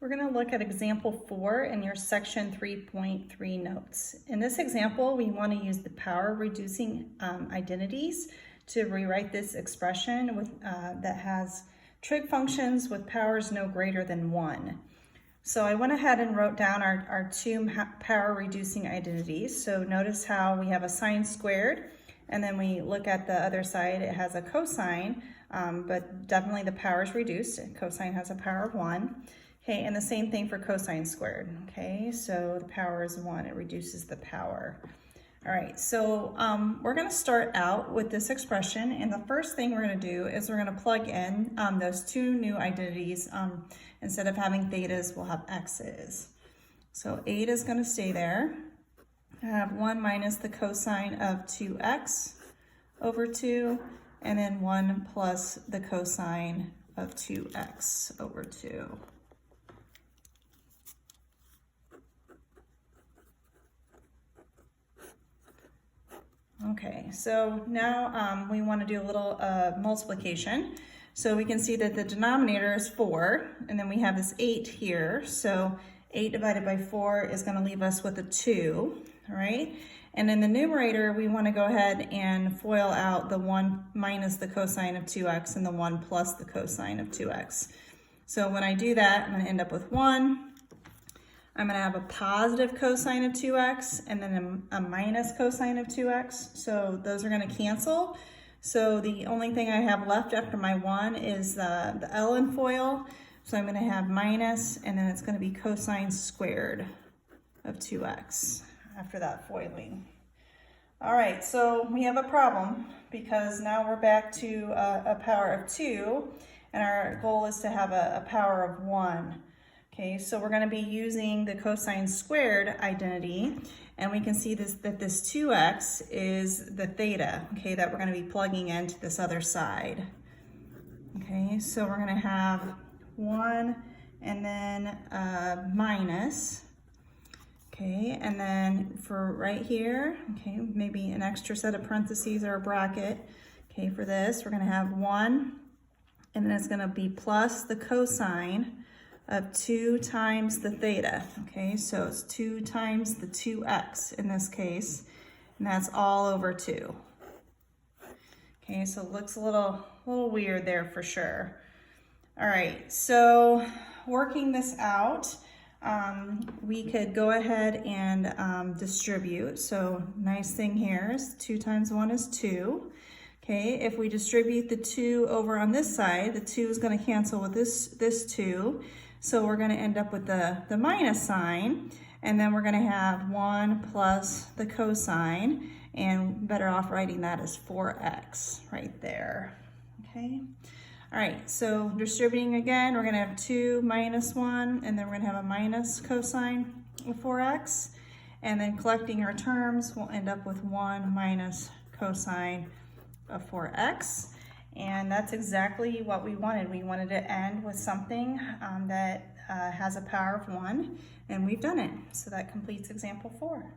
We're going to look at example 4 in your section 3.3 notes. In this example, we want to use the power reducing identities to rewrite this expression that has trig functions with powers no greater than 1. So I went ahead and wrote down our two power reducing identities. So notice how we have a sine squared, and then we look at the other side, it has a cosine, but definitely the power is reduced. Cosine has a power of 1. Okay, and the same thing for cosine squared. Okay, so the power is 1, it reduces the power. All right, so we're going to start out with this expression, and the first thing we're going to do is we're going to plug in those two new identities. Instead of having thetas, we'll have x's. So 8 is going to stay there. I have 1 minus the cosine of 2x over 2, and then 1 plus the cosine of 2x over 2. Okay, so now we want to do a little multiplication. So we can see that the denominator is 4, and then we have this 8 here. So 8 divided by 4 is going to leave us with a 2, all right? And in the numerator, we want to go ahead and FOIL out the 1 minus the cosine of 2x and the 1 plus the cosine of 2x. So when I do that, I'm going to end up with 1. I'm going to have a positive cosine of 2x and then a minus cosine of 2x. So those are going to cancel. So the only thing I have left after my 1 is the L in FOIL. So I'm going to have minus, and then it's going to be cosine squared of 2x after that foiling. All right, so we have a problem because now we're back to a power of 2, and our goal is to have a power of 1. Okay, so we're going to be using the cosine squared identity, and we can see that this 2x is the theta, okay, that we're going to be plugging into this other side. Okay, so we're going to have 1 and then minus, okay, and then for right here, okay, maybe an extra set of parentheses or a bracket, okay, for this, we're going to have 1, and then it's going to be plus the cosine of 2 times the theta, okay? So it's 2 times the 2x in this case, and that's all over 2. Okay, so it looks a little weird there for sure. All right, so working this out, we could go ahead and distribute. So nice thing here is 2 times 1 is 2. Okay, if we distribute the 2 over on this side, the 2 is going to cancel with this 2. So we're going to end up with the minus sign, and then we're going to have 1 plus the cosine, and better off writing that as 4x right there. Okay. All right, so distributing again, we're going to have 2 minus 1, and then we're going to have a minus cosine of 4x, and then collecting our terms, we'll end up with 1 minus cosine of 4x. And that's exactly what we wanted. We wanted to end with something that has a power of 1, and we've done it. So that completes example 4.